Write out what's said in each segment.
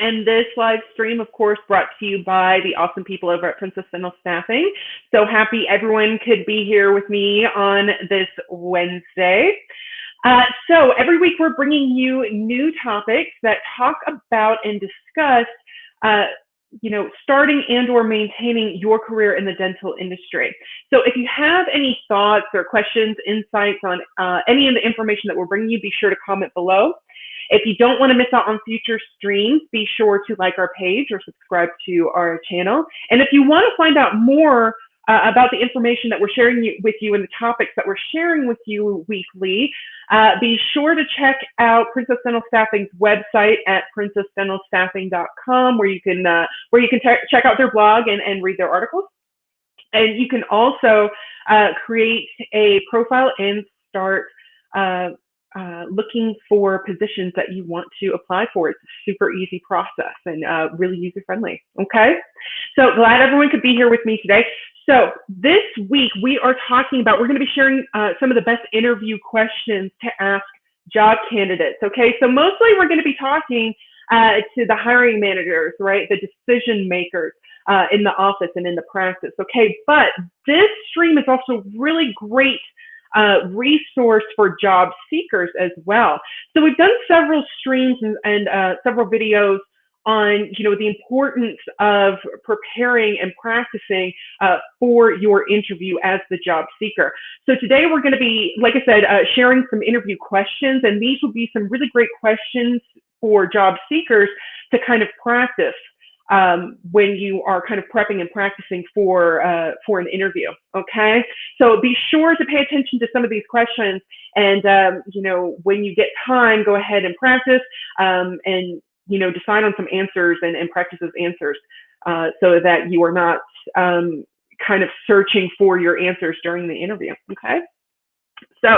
and this live stream, of course, brought to you by the awesome people over at Princess Dental Staffing. So happy everyone could be here with me on this Wednesday. So every week we're bringing you new topics that talk about and discuss starting and or maintaining your career in the dental industry. So if you have any thoughts or questions, insights on any of the information that we're bringing you, be sure to comment below. If you don't want to miss out on future streams, be sure to like our page or subscribe to our channel. And if you want to find out more about the information that we're sharing with you and the topics that we're sharing with you weekly, be sure to check out Princess Dental Staffing's website at princessdentalstaffing.com, where you can check out their blog and read their articles. And you can also create a profile and start looking for positions that you want to apply for. It's a super easy process and really user-friendly. Okay, so glad everyone could be here with me today. So this week we're going to be sharing some of the best interview questions to ask job candidates. Okay, so mostly we're going to be talking to the hiring managers, right, the decision makers in the office and in the practice. Okay, but this stream is also really great resource for job seekers as well. So we've done several streams and several videos on the importance of preparing and practicing for your interview as the job seeker. So today we're going to be, like I said, sharing some interview questions, and these will be some really great questions for job seekers to kind of practice when you are kind of prepping and practicing for an interview. Okay, so be sure to pay attention to some of these questions, and when you get time, go ahead and practice and decide on some answers and practice those answers so that you are not kind of searching for your answers during the interview. Okay, so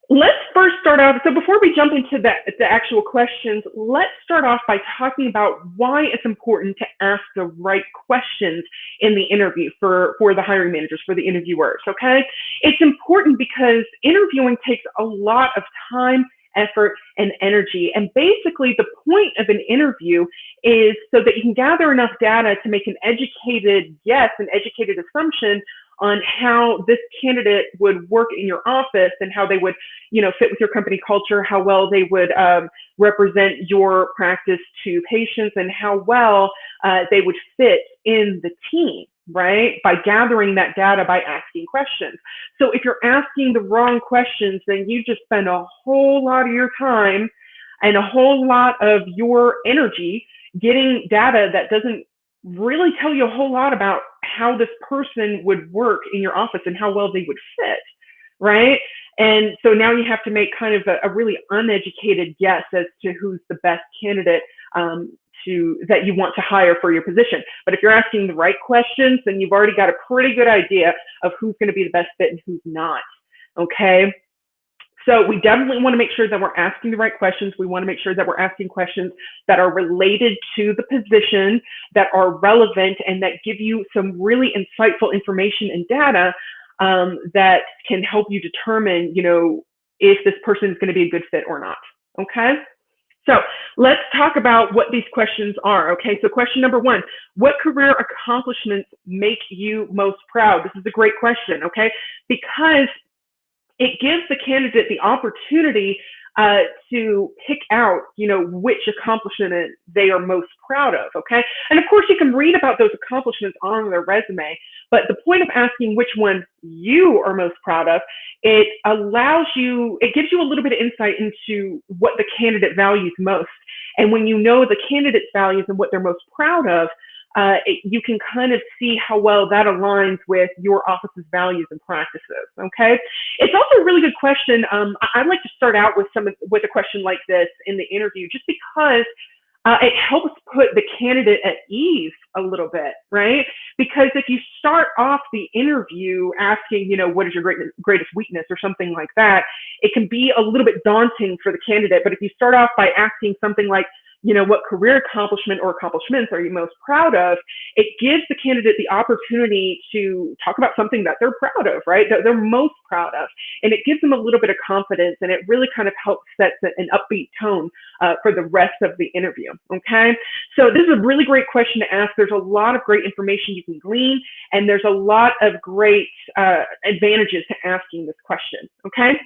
let's first start off. So before we jump into the actual questions, let's start off by talking about why it's important to ask the right questions in the interview for the hiring managers, for the interviewers. Okay, it's important because interviewing takes a lot of time, effort, and energy. And basically the point of an interview is so that you can gather enough data to make an educated guess, an educated assumption on how this candidate would work in your office and how they would, fit with your company culture, how well they would represent your practice to patients, and how well they would fit in the team, right? By gathering that data by asking questions. So if you're asking the wrong questions, then you just spend a whole lot of your time and a whole lot of your energy getting data that doesn't really tell you a whole lot about how this person would work in your office and how well they would fit, right? And so now you have to make kind of a really uneducated guess as to who's the best candidate that you want to hire for your position. But if you're asking the right questions, then you've already got a pretty good idea of who's going to be the best fit and who's not. Okay. So we definitely want to make sure that we're asking the right questions. We want to make sure that we're asking questions that are related to the position, that are relevant, and that give you some really insightful information and data that can help you determine, if this person is going to be a good fit or not. Okay. So let's talk about what these questions are. Okay, so question number one, what career accomplishments make you most proud? This is a great question, okay, because it gives the candidate the opportunity to pick out, which accomplishment they are most proud of, okay? And of course, you can read about those accomplishments on their resume, but the point of asking which one you are most proud of, it gives you a little bit of insight into what the candidate values most. And when you know the candidate's values and what they're most proud of, you can kind of see how well that aligns with your office's values and practices. Okay, it's also a really good question. I'd like to start out with a question like this in the interview, just because it helps put the candidate at ease a little bit, right? Because if you start off the interview asking, what is your greatest weakness or something like that, it can be a little bit daunting for the candidate. But if you start off by asking something like, what career accomplishment or accomplishments are you most proud of? It gives the candidate the opportunity to talk about something that they're proud of, right? That they're most proud of. And it gives them a little bit of confidence, and it really kind of helps set an upbeat tone for the rest of the interview. Okay, so this is a really great question to ask. There's a lot of great information you can glean, and there's a lot of great advantages to asking this question. Okay,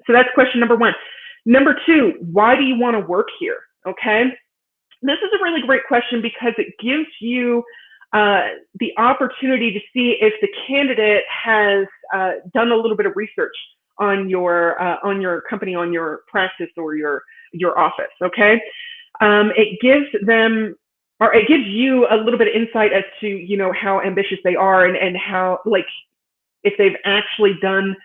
so that's question number one. Number two, why do you want to work here? Okay, this is a really great question because it gives you the opportunity to see if the candidate has done a little bit of research on your company, on your practice, or your office. Okay, it gives them, or it gives you a little bit of insight as to how ambitious they are, and how, like, if they've actually done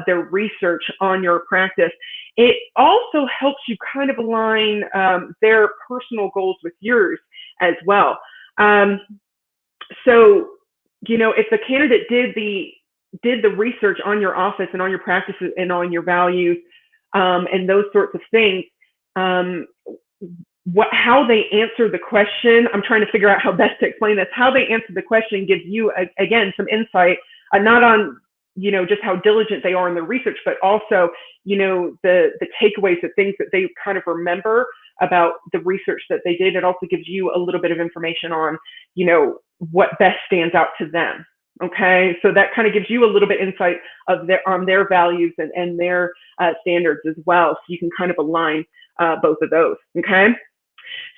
their research on your practice. It also helps you kind of align their personal goals with yours as well. So, if the candidate did the research on your office and on your practices and on your values, and those sorts of things, how they answer the question, I'm trying to figure out how best to explain this. How they answer the question gives you, again, some insight, not on just how diligent they are in their research, but also the takeaways, the things that they kind of remember about the research that they did. It also gives you a little bit of information on what best stands out to them. Okay, so that kind of gives you a little bit insight on their values and their standards as well, so you can kind of align both of those. Okay,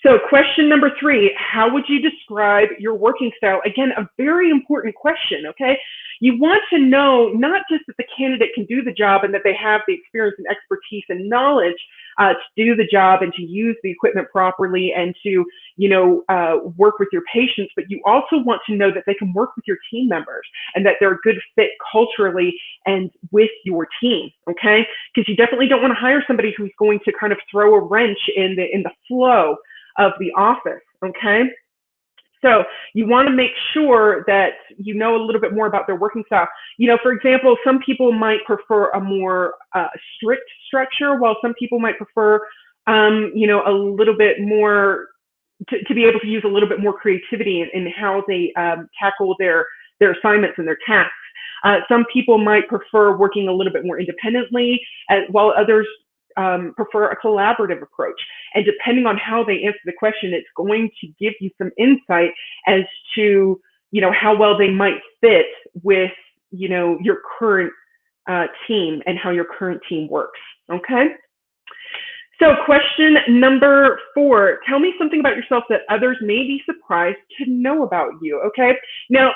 so question number three, how would you describe your working style? Again, a very important question. Okay, you want to know not just that the candidate can do the job and that they have the experience and expertise and knowledge to do the job and to use the equipment properly and to work with your patients, but you also want to know that they can work with your team members and that they're a good fit culturally and with your team. Okay, because you definitely don't want to hire somebody who's going to kind of throw a wrench in the flow of the office. Okay, so you want to make sure that you know a little bit more about their working style. For example, some people might prefer a more strict structure, while some people might prefer, a little bit more to be able to use a little bit more creativity in how they tackle their assignments and their tasks. Some people might prefer working a little bit more independently, while others prefer a collaborative approach. And depending on how they answer the question, it's going to give you some insight as to, how well they might fit with, your current team and how your current team works. Okay. So question number four, tell me something about yourself that others may be surprised to know about you. Okay. Now,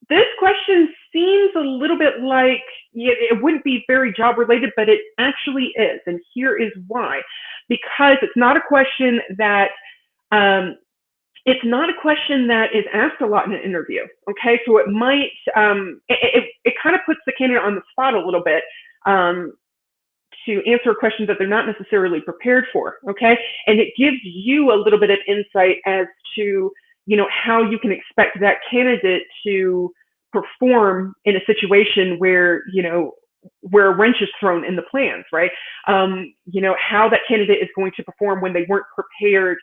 this question seems a little bit like it wouldn't be very job related, but it actually is. And here is why. Because it's not a question that is asked a lot in an interview. Okay, so it might it kind of puts the candidate on the spot a little bit to answer a question that they're not necessarily prepared for. Okay, and it gives you a little bit of insight as to how you can expect that candidate to perform in a situation where a wrench is thrown in the plans, right? How that candidate is going to perform when they weren't prepared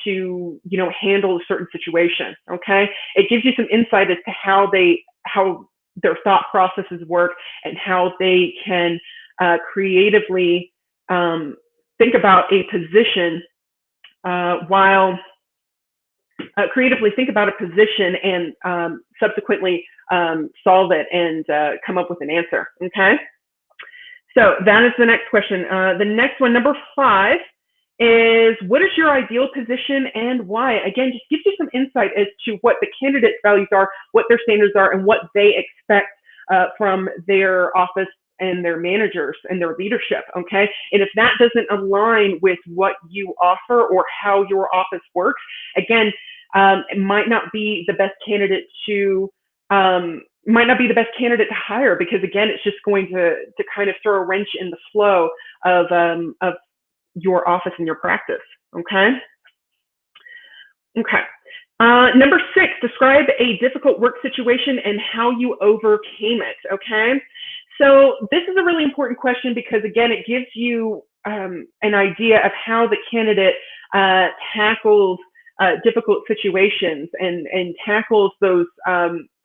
to handle a certain situation. Okay, it gives you some insight as to how their thought processes work and how they can creatively think about a position creatively think about a position and subsequently solve it and come up with an answer. Okay, so that is the next question. The next one, number 5, is what is your ideal position and why? Again, just gives you some insight as to what the candidate's values are, what their standards are, and what they expect from their office and their managers and their leadership. Okay, and if that doesn't align with what you offer or how your office works, again, it might not be the best candidate to hire, because again, it's just going to kind of throw a wrench in the flow of your office and your practice. Okay. Number 6, describe a difficult work situation and how you overcame it. Okay. So this is a really important question because again, it gives you an idea of how the candidate tackles difficult situations and tackles those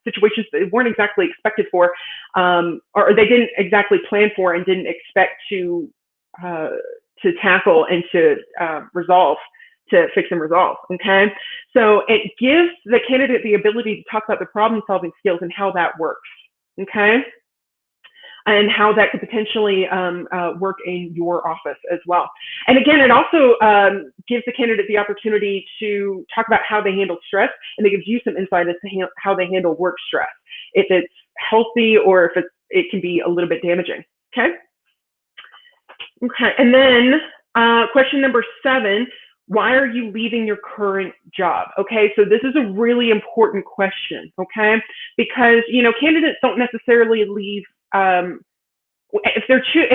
situations that they weren't exactly expected for, or they didn't exactly plan for and didn't expect to tackle and to resolve, to fix and resolve. Okay, so it gives the candidate the ability to talk about the problem solving skills and how that works. Okay, and how that could potentially work in your office as well. And again, it also gives the candidate the opportunity to talk about how they handle stress, and it gives you some insight as to how they handle work stress, if it's healthy or if it can be a little bit damaging. Okay. Okay. And then question number 7, why are you leaving your current job? Okay, so this is a really important question, okay? Because, candidates don't necessarily leave, if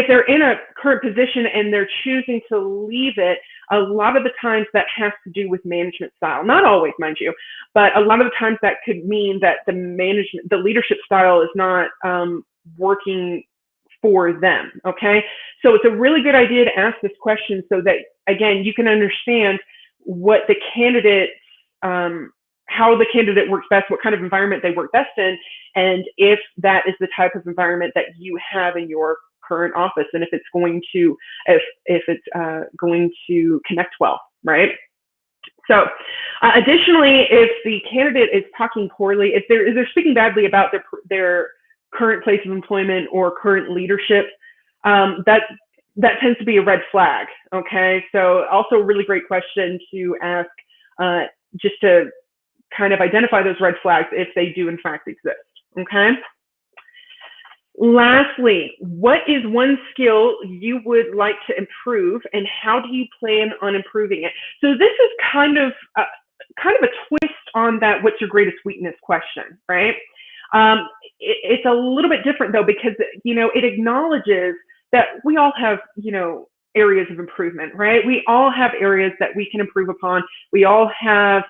they're in a current position and they're choosing to leave it, a lot of the times that has to do with management style. Not always, mind you, but a lot of the times that could mean that the leadership style is not working for them, okay? So it's a really good idea to ask this question so that, again, you can understand what the candidate, how the candidate works best, what kind of environment they work best in, and if that is the type of environment that you have in your current office, and if it's going to, going to connect well, right? So additionally, if the candidate is talking poorly, if they're speaking badly about their current place of employment or current leadership, that tends to be a red flag. Okay, so also a really great question to ask, just to kind of identify those red flags if they do in fact exist. Okay. Lastly, what is one skill you would like to improve, and how do you plan on improving it? So this is kind of a twist on that "what's your greatest weakness" question, right? It's a little bit different though, because it acknowledges that we all have areas of improvement, right? We all have areas that we can improve upon. We all have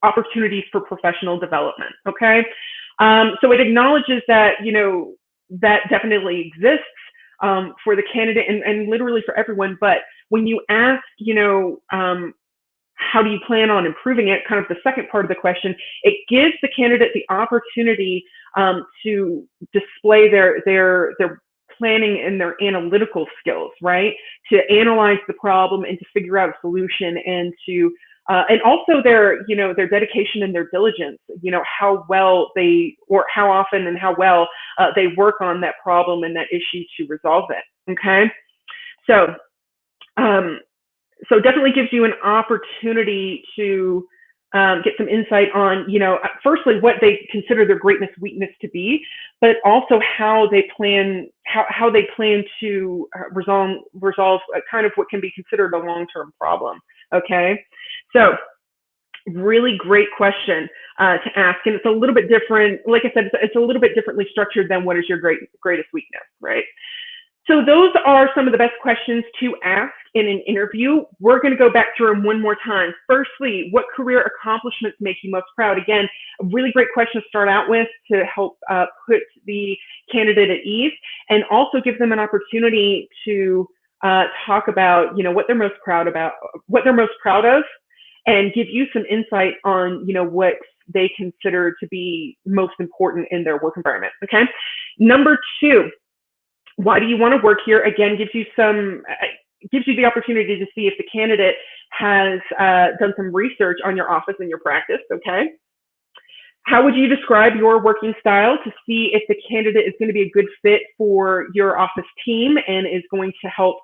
opportunities for professional development. Okay, so it acknowledges that that definitely exists for the candidate and literally for everyone. But when you ask how do you plan on improving it, kind of the second part of the question, it gives the candidate the opportunity to display their planning and their analytical skills, right? To analyze the problem and to figure out a solution, and to and also their dedication and their diligence, how well or how often and how well they work on that problem and that issue to resolve it. Okay, so so definitely gives you an opportunity to get some insight on, firstly, what they consider their greatness weakness to be, but also how they plan to resolve kind of what can be considered a long-term problem. Okay, so really great question to ask, and it's a little bit different. Like I said, it's a little bit differently structured than what is your greatest weakness, right? So those are some of the best questions to ask in an interview. We're going to go back through them one more time. Firstly, what career accomplishments make you most proud? Again, a really great question to start out with to help put the candidate at ease, and also give them an opportunity to talk about, what they're most proud of, and give you some insight on, what they consider to be most important in their work environment. Okay. Number 2. Why do you want to work here? Again, gives you the opportunity to see if the candidate has done some research on your office and your practice. Okay. How would you describe your working style to see if the candidate is going to be a good fit for your office team and is going to help,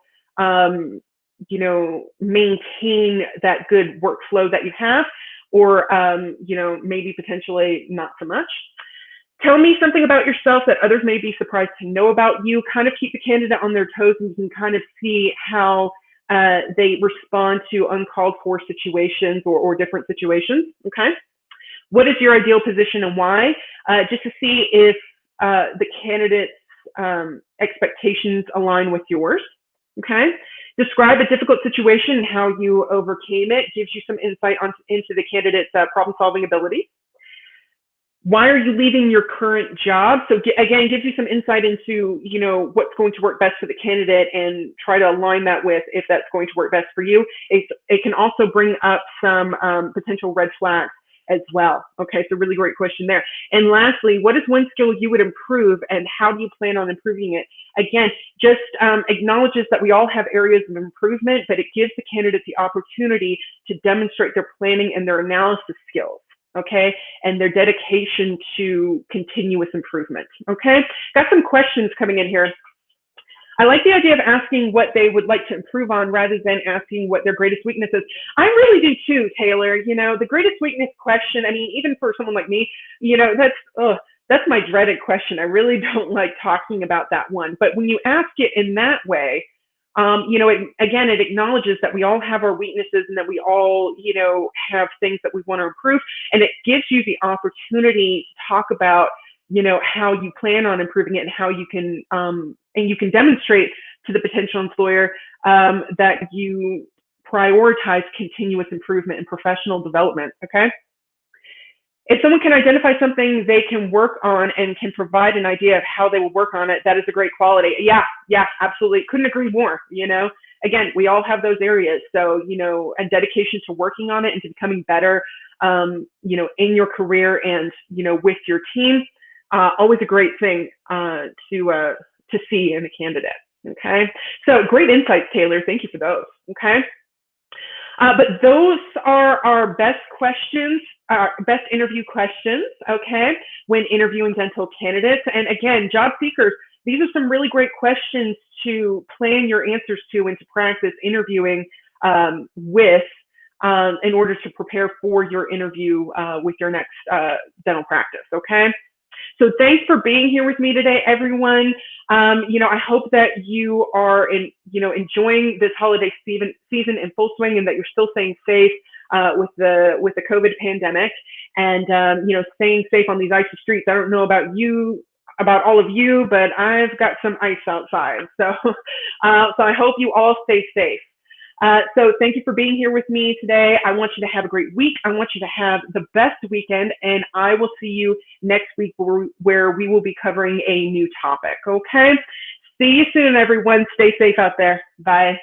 maintain that good workflow that you have, or, maybe potentially not so much. Tell me something about yourself that others may be surprised to know about you. Kind of keep the candidate on their toes, and you can kind of see how they respond to uncalled for situations or different situations. Okay. What is your ideal position and why? Just to see if the candidate's expectations align with yours. Okay. Describe a difficult situation and how you overcame it. Gives you some insight into the candidate's problem-solving ability. Why are you leaving your current job? So again, gives you some insight into, what's going to work best for the candidate, and try to align that with if that's going to work best for you. It can also bring up some potential red flags as well. Okay, so really great question there. And lastly, what is one skill you would improve and how do you plan on improving it? Again, just acknowledges that we all have areas of improvement, but it gives the candidate the opportunity to demonstrate their planning and their analysis skills, okay, and their dedication to continuous improvement, okay? Got some questions coming in here. I like the idea of asking what they would like to improve on rather than asking what their greatest weakness is. I really do too, Taylor. You know, the greatest weakness question, I mean, even for someone like me, you know, that's my dreaded question. I really don't like talking about that one. But when you ask it in that way, you know, again, it acknowledges that we all have our weaknesses and that we all, you know, have things that we want to improve. And it gives you the opportunity to talk about, you know, how you plan on improving it and how you can, and you can demonstrate to the potential employer that you prioritize continuous improvement and professional development, okay? If someone can identify something they can work on and can provide an idea of how they will work on it, that is a great quality. Yeah, absolutely. Couldn't agree more, you know? Again, we all have those areas. So, you know, and dedication to working on it and to becoming better, you know, in your career and, you know, with your team, always a great thing to see in a candidate, okay? So great insights, Taylor. Thank you for those, okay? But those are our best questions, best interview questions, okay, when interviewing dental candidates. And again, job seekers, these are some really great questions to plan your answers to and to practice interviewing with in order to prepare for your interview with your next dental practice, okay? So thanks for being here with me today, everyone. You know, I hope that you are enjoying this holiday season in full swing, and that you're still staying safe with the COVID pandemic, and you know, staying safe on these icy streets. I don't know about all of you, but I've got some ice outside. So so I hope you all stay safe. So thank you for being here with me today. I want you to have a great week. I want you to have the best weekend, and I will see you next week where we will be covering a new topic, okay? See you soon, everyone. Stay safe out there. Bye.